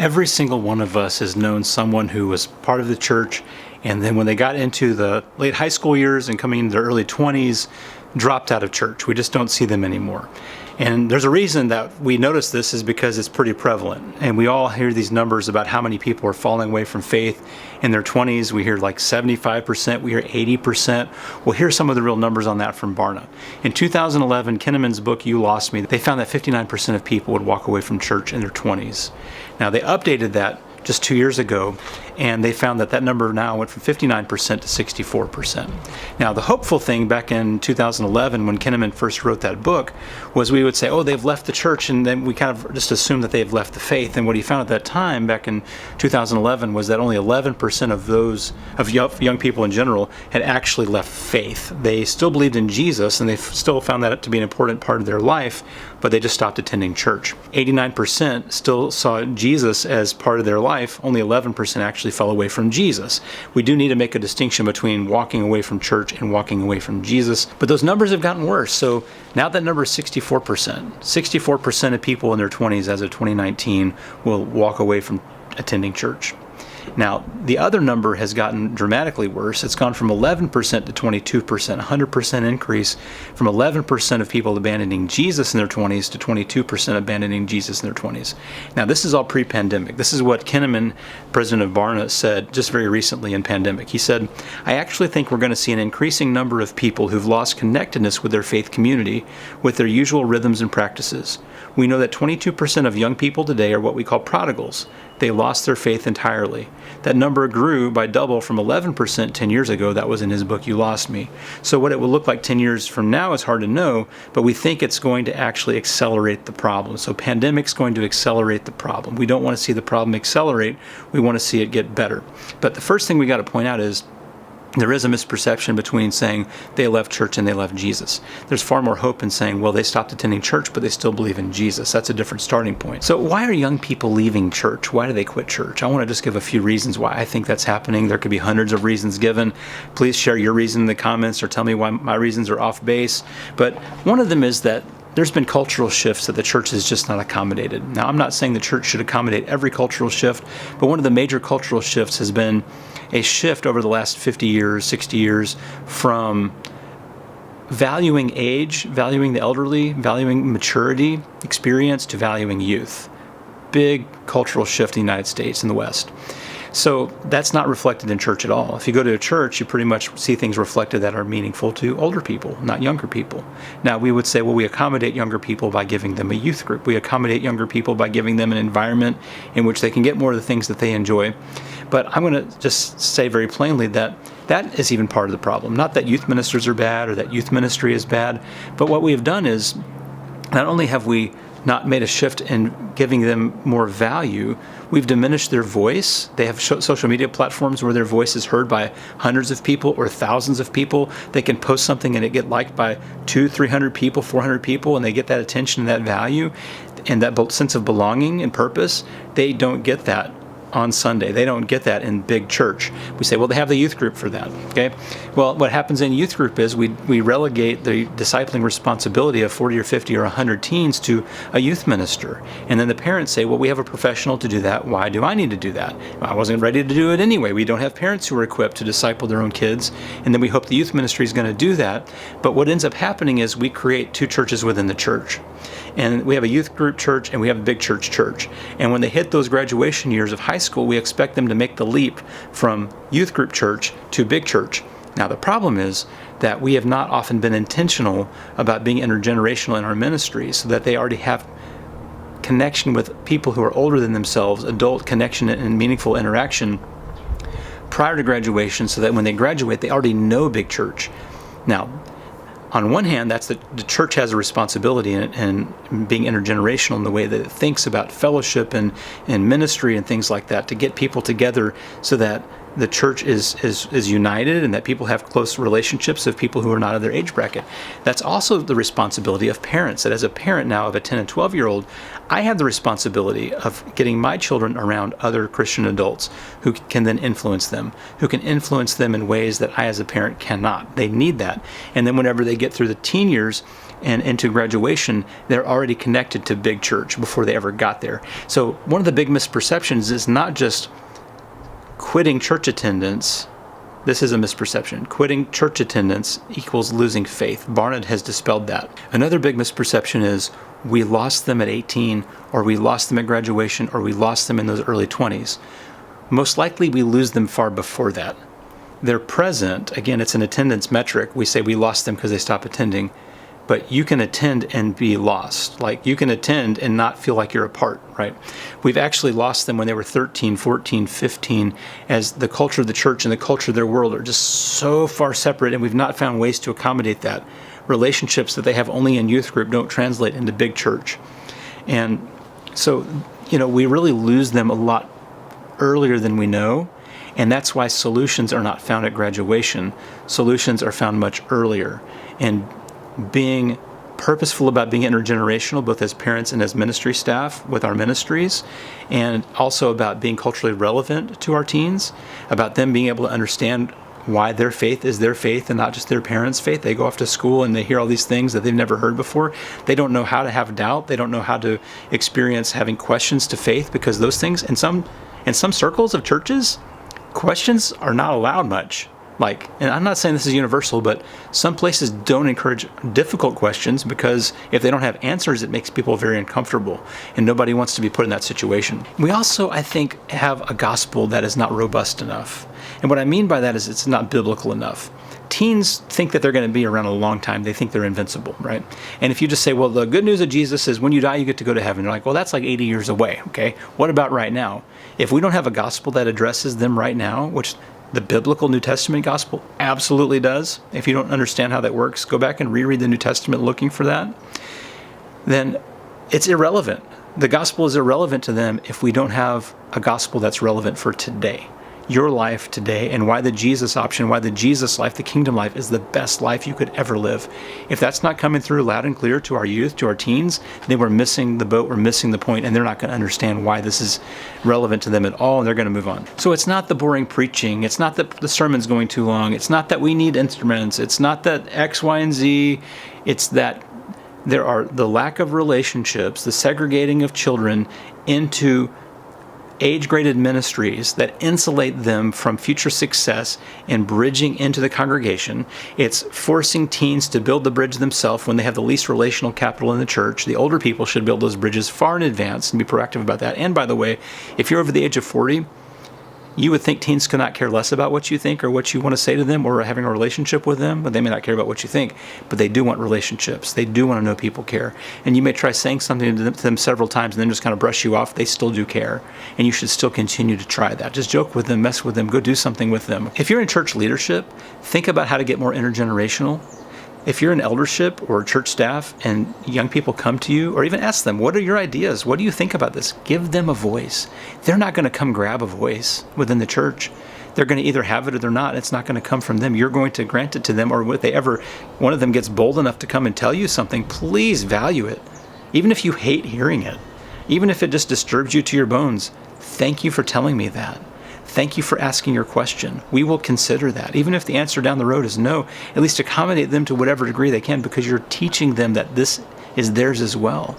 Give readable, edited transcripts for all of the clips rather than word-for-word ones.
Every single one of us has known someone who was part of the church, and then when they got into the late high school years and coming into their early 20s, dropped out of church. We just don't see them anymore. And there's a reason that we notice this is because it's pretty prevalent. And we all hear these numbers about how many people are falling away from faith in their 20s. We hear like 75%, we hear 80%. Well, here's some of the real numbers on that from Barna. In 2011, Kinnaman's book, You Lost Me, they found that 59% of people would walk away from church in their 20s. Now, they updated that just 2 years ago, and they found that that number now went from 59% to 64%. Now, the hopeful thing back in 2011 when Kinnaman first wrote that book was we would say, oh, they've left the church, and then we kind of just assume that they've left the faith. And what he found at that time, back in 2011, was that only 11% of those, of young people in general, had actually left faith. They still believed in Jesus, and they still found that to be an important part of their life, but they just stopped attending church. 89% still saw Jesus as part of their life. Only 11% actually fell away from Jesus. We do need to make a distinction between walking away from church and walking away from Jesus, but those numbers have gotten worse. So now that number is 64%. 64% of people in their 20s as of 2019 will walk away from attending church. Now, the other number has gotten dramatically worse. It's gone from 11% to 22%, 100% increase from 11% of people abandoning Jesus in their 20s to 22% abandoning Jesus in their 20s. Now, this is all pre-pandemic. This is what Kinnaman, president of Barna, said just very recently in pandemic. He said, I actually think we're going to see an increasing number of people who've lost connectedness with their faith community, with their usual rhythms and practices. We know that 22% of young people today are what we call prodigals. They lost their faith entirely. That number grew by double from 11% 10 years ago. That was in his book, You Lost Me. So what it will look like 10 years from now is hard to know, but we think it's going to actually accelerate the problem. So pandemic's going to accelerate the problem. We don't want to see the problem accelerate. We want to see it get better. But the first thing we got to point out is there is a misperception between saying they left church and they left Jesus. There's far more hope in saying, well, they stopped attending church, but they still believe in Jesus. That's a different starting point. So why are young people leaving church? Why do they quit church? I want to just give a few reasons why I think that's happening. There could be hundreds of reasons given. Please share your reason in the comments or tell me why my reasons are off base. But one of them is that there's been cultural shifts that the church has just not accommodated. Now, I'm not saying the church should accommodate every cultural shift, but one of the major cultural shifts has been a shift over the last 50 years, 60 years from valuing age, valuing the elderly, valuing maturity, experience, to valuing youth. Big cultural shift in the United States and the West. So that's not reflected in church at all. If you go to a church, you pretty much see things reflected that are meaningful to older people, not younger people. Now, we would say, well, we accommodate younger people by giving them a youth group. We accommodate younger people by giving them an environment in which they can get more of the things that they enjoy. But I'm going to just say very plainly that that is even part of the problem. Not that youth ministers are bad or that youth ministry is bad, but what we have done is not only have we not made a shift in giving them more value, we've diminished their voice. They have social media platforms where their voice is heard by hundreds of people or thousands of people. They can post something and it get liked by 200, 300 people, 400 people, and they get that attention and that value and that sense of belonging and purpose. They don't get that on Sunday. They don't get that in big church. We say, well, they have the youth group for that. Okay. Well, what happens in youth group is we relegate the discipling responsibility of 40 or 50 or 100 teens to a youth minister. And then the parents say, well, we have a professional to do that. Why do I need to do that? I wasn't ready to do it anyway. We don't have parents who are equipped to disciple their own kids. And then we hope the youth ministry is going to do that. But what ends up happening is we create two churches within the church. And we have a youth group church and we have a big church. And when they hit those graduation years of high school, we expect them to make the leap from youth group church to big church. Now, the problem is that we have not often been intentional about being intergenerational in our ministry so that they already have connection with people who are older than themselves, adult connection and meaningful interaction prior to graduation so that when they graduate, they already know big church. Now, on one hand, that's the church has a responsibility in being intergenerational in the way that it thinks about fellowship and ministry and things like that to get people together so that the church is united and that people have close relationships of people who are not of their age bracket. That's also the responsibility of parents, that as a parent now of a 10 and 12-year-old, I have the responsibility of getting my children around other Christian adults who can then influence them, who can influence them in ways that I as a parent cannot. They need that. And then whenever they get through the teen years and into graduation, they're already connected to big church before they ever got there. So one of the big misperceptions is not just quitting church attendance. This is a misperception. Quitting church attendance equals losing faith. Barnett has dispelled that. Another big misperception is we lost them at 18, or we lost them at graduation, or we lost them in those early 20s. Most likely we lose them far before that. They're present. Again, it's an attendance metric. We say we lost them because they stopped attending. But you can attend and be lost. Like, you can attend and not feel like you're a part, right? We've actually lost them when they were 13, 14, 15, as the culture of the church and the culture of their world are just so far separate, and we've not found ways to accommodate that. Relationships that they have only in youth group don't translate into big church. And so, we really lose them a lot earlier than we know. And that's why solutions are not found at graduation. Solutions are found much earlier. And being purposeful about being intergenerational, both as parents and as ministry staff with our ministries, and also about being culturally relevant to our teens, about them being able to understand why their faith is their faith and not just their parents' faith. They go off to school and they hear all these things that they've never heard before. They don't know how to have doubt. They don't know how to experience having questions to faith, because those things, in some circles of churches, questions are not allowed much. And I'm not saying this is universal, but some places don't encourage difficult questions, because if they don't have answers, it makes people very uncomfortable, and nobody wants to be put in that situation. We also, I think, have a gospel that is not robust enough. And what I mean by that is it's not biblical enough. Teens think that they're going to be around a long time. They think they're invincible, right? And if you just say, well, the good news of Jesus is when you die, you get to go to heaven. They're like, well, that's like 80 years away, okay? What about right now? If we don't have a gospel that addresses them right now, which the biblical New Testament gospel absolutely does. If you don't understand how that works, go back and reread the New Testament looking for that. Then it's irrelevant. The gospel is irrelevant to them if we don't have a gospel that's relevant for today. Your life today, and why the Jesus option, why the Jesus life, the kingdom life, is the best life you could ever live. If that's not coming through loud and clear to our youth, to our teens, then we're missing the boat, we're missing the point, and they're not going to understand why this is relevant to them at all, and they're going to move on. So it's not the boring preaching, it's not that the sermon's going too long, it's not that we need instruments, it's not that X, Y, and Z, it's that there are the lack of relationships, the segregating of children into age-graded ministries that insulate them from future success and bridging into the congregation. It's forcing teens to build the bridge themselves when they have the least relational capital in the church. The older people should build those bridges far in advance and be proactive about that. And by the way, if you're over the age of 40, you would think teens could not care less about what you think or what you want to say to them or having a relationship with them, but they may not care about what you think, but they do want relationships. They do want to know people care. And you may try saying something to them several times and then just kind of brush you off. They still do care. And you should still continue to try that. Just joke with them, mess with them, go do something with them. If you're in church leadership, think about how to get more intergenerational. If you're in eldership or church staff and young people come to you, or even ask them, what are your ideas? What do you think about this? Give them a voice. They're not going to come grab a voice within the church. They're going to either have it or they're not. It's not going to come from them. You're going to grant it to them, or if one of them gets bold enough to come and tell you something, please value it. Even if you hate hearing it, even if it just disturbs you to your bones, thank you for telling me that. Thank you for asking your question. We will consider that. Even if the answer down the road is no, at least accommodate them to whatever degree they can, because you're teaching them that this is theirs as well.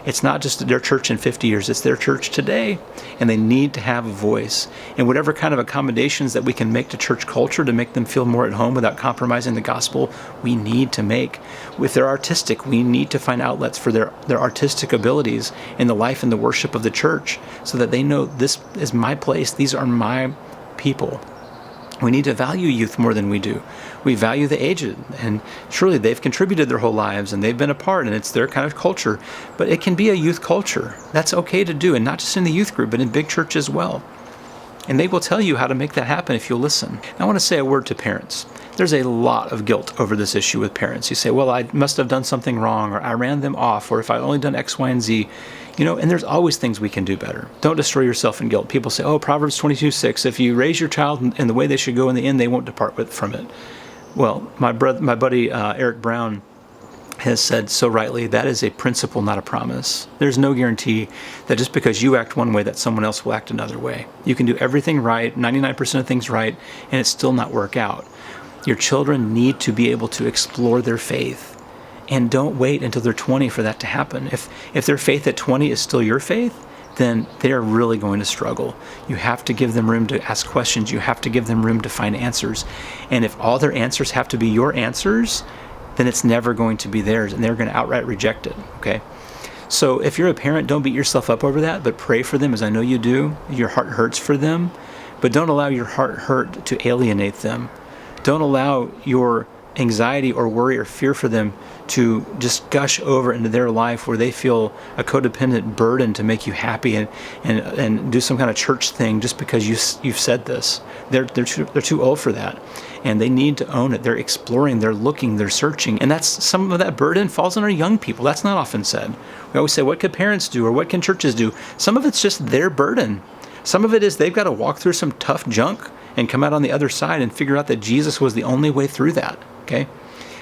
It's not just their church in 50 years, it's their church today, and they need to have a voice. And whatever kind of accommodations that we can make to church culture to make them feel more at home without compromising the gospel, we need to make. If they're artistic, we need to find outlets for their artistic abilities in the life and the worship of the church, so that they know this is my place, these are my people. We need to value youth more than we do. We value the aged, and surely they've contributed their whole lives and they've been a part, and it's their kind of culture. But it can be a youth culture. That's okay to do, and not just in the youth group, but in big church as well. And they will tell you how to make that happen if you'll listen. Now, I want to say a word to parents. There's a lot of guilt over this issue with parents. You say, well, I must have done something wrong, or I ran them off, or if I only done X, Y, and Z. And there's always things we can do better. Don't destroy yourself in guilt. People say, oh, Proverbs 22:6, if you raise your child in the way they should go, in the end, they won't depart from it. Well, my buddy Eric Brown has said so rightly, that is a principle, not a promise. There's no guarantee that just because you act one way, that someone else will act another way. You can do everything right, 99% of things right, and it still not work out. Your children need to be able to explore their faith. And don't wait until they're 20 for that to happen. If their faith at 20 is still your faith, then they're really going to struggle. You have to give them room to ask questions. You have to give them room to find answers. And if all their answers have to be your answers, then it's never going to be theirs, and they're going to outright reject it, okay? So if you're a parent, don't beat yourself up over that, but pray for them, as I know you do. Your heart hurts for them, but don't allow your heart hurt to alienate them. Don't allow your anxiety or worry or fear for them to just gush over into their life where they feel a codependent burden to make you happy and do some kind of church thing just because you've said this. They're too old for that, and they need to own it. They're exploring, they're looking, they're searching, and that's some of that burden falls on our young people. That's not often said. We always say, what can parents do or what can churches do? Some of it's just their burden. Some of it is they've got to walk through some tough junk and come out on the other side and figure out that Jesus was the only way through that. Okay?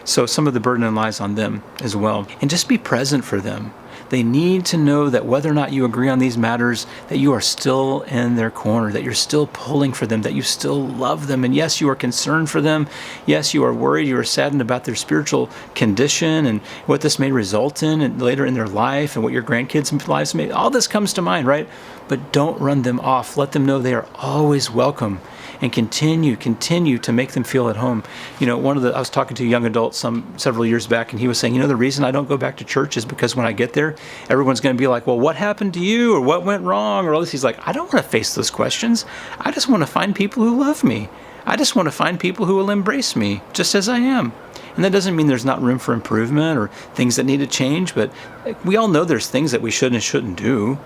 So some of the burden lies on them as well. And just be present for them. They need to know that whether or not you agree on these matters, that you are still in their corner, that you're still pulling for them, that you still love them. And yes, you are concerned for them. Yes, you are worried, you are saddened about their spiritual condition and what this may result in and later in their life and what your grandkids' lives may. All this comes to mind, right? But don't run them off. Let them know they are always welcome. And continue to make them feel at home. I was talking to a young adult several years back, and he was saying, the reason I don't go back to church is because when I get there, everyone's going to be like, well, what happened to you, or what went wrong, or all this. He's like, I don't want to face those questions. I just want to find people who love me. I just want to find people who will embrace me just as I am. And that doesn't mean there's not room for improvement or things that need to change, but we all know there's things that we should and shouldn't do.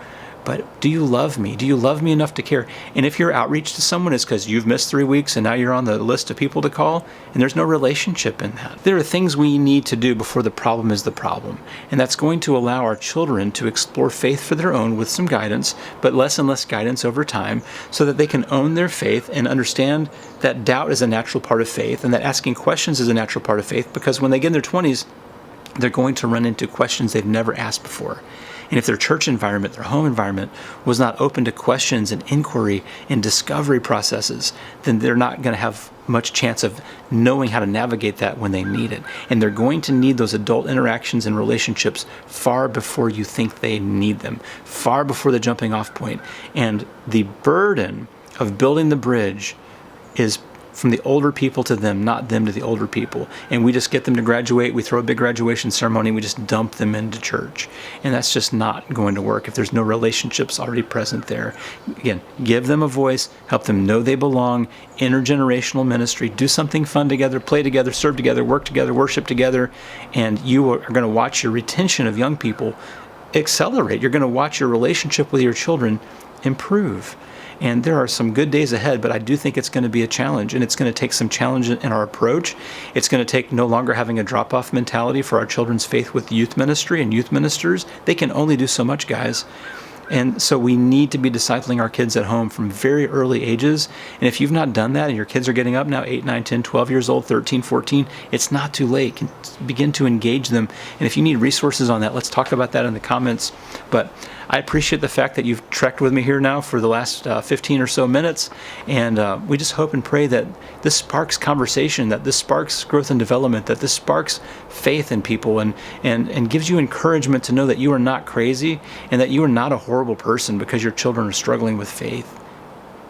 But do you love me? Do you love me enough to care? And if your outreach to someone is because you've missed 3 weeks and now you're on the list of people to call, and there's no relationship in that. There are things we need to do before the problem is the problem. And that's going to allow our children to explore faith for their own with some guidance, but less and less guidance over time, so that they can own their faith and understand that doubt is a natural part of faith and that asking questions is a natural part of faith, because when they get in their 20s, they're going to run into questions they've never asked before. And if their church environment, their home environment, was not open to questions and inquiry and discovery processes, then they're not going to have much chance of knowing how to navigate that when they need it. And they're going to need those adult interactions and relationships far before you think they need them, far before the jumping off point. And the burden of building the bridge is from the older people to them, not them to the older people. And we just get them to graduate, we throw a big graduation ceremony, we just dump them into church. And that's just not going to work if there's no relationships already present there. Again, give them a voice, help them know they belong, intergenerational ministry, do something fun together, play together, serve together, work together, worship together, and you are going to watch your retention of young people accelerate. You're going to watch your relationship with your children improve. And there are some good days ahead, but I do think it's going to be a challenge, and it's going to take some challenge in our approach. It's going to take no longer having a drop-off mentality for our children's faith with youth ministry and youth ministers. They can only do so much, guys. And so we need to be discipling our kids at home from very early ages. And if you've not done that and your kids are getting up now 8, 9, 10, 12 years old, 13, 14, it's not too late. Begin to engage them. And if you need resources on that, let's talk about that in the comments. But I appreciate the fact that you've trekked with me here now for the last 15 or so minutes. And we just hope and pray that this sparks conversation, that this sparks growth and development, that this sparks faith in people and gives you encouragement to know that you are not crazy and that you are not a horrible person because your children are struggling with faith.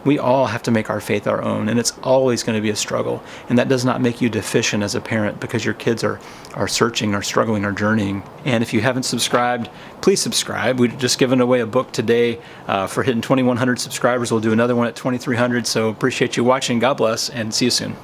We all have to make our faith our own, and it's always going to be a struggle. And that does not make you deficient as a parent because your kids are searching, or struggling, or journeying. And if you haven't subscribed, please subscribe. We've just given away a book today for hitting 2,100 subscribers. We'll do another one at 2,300. So appreciate you watching. God bless, and see you soon.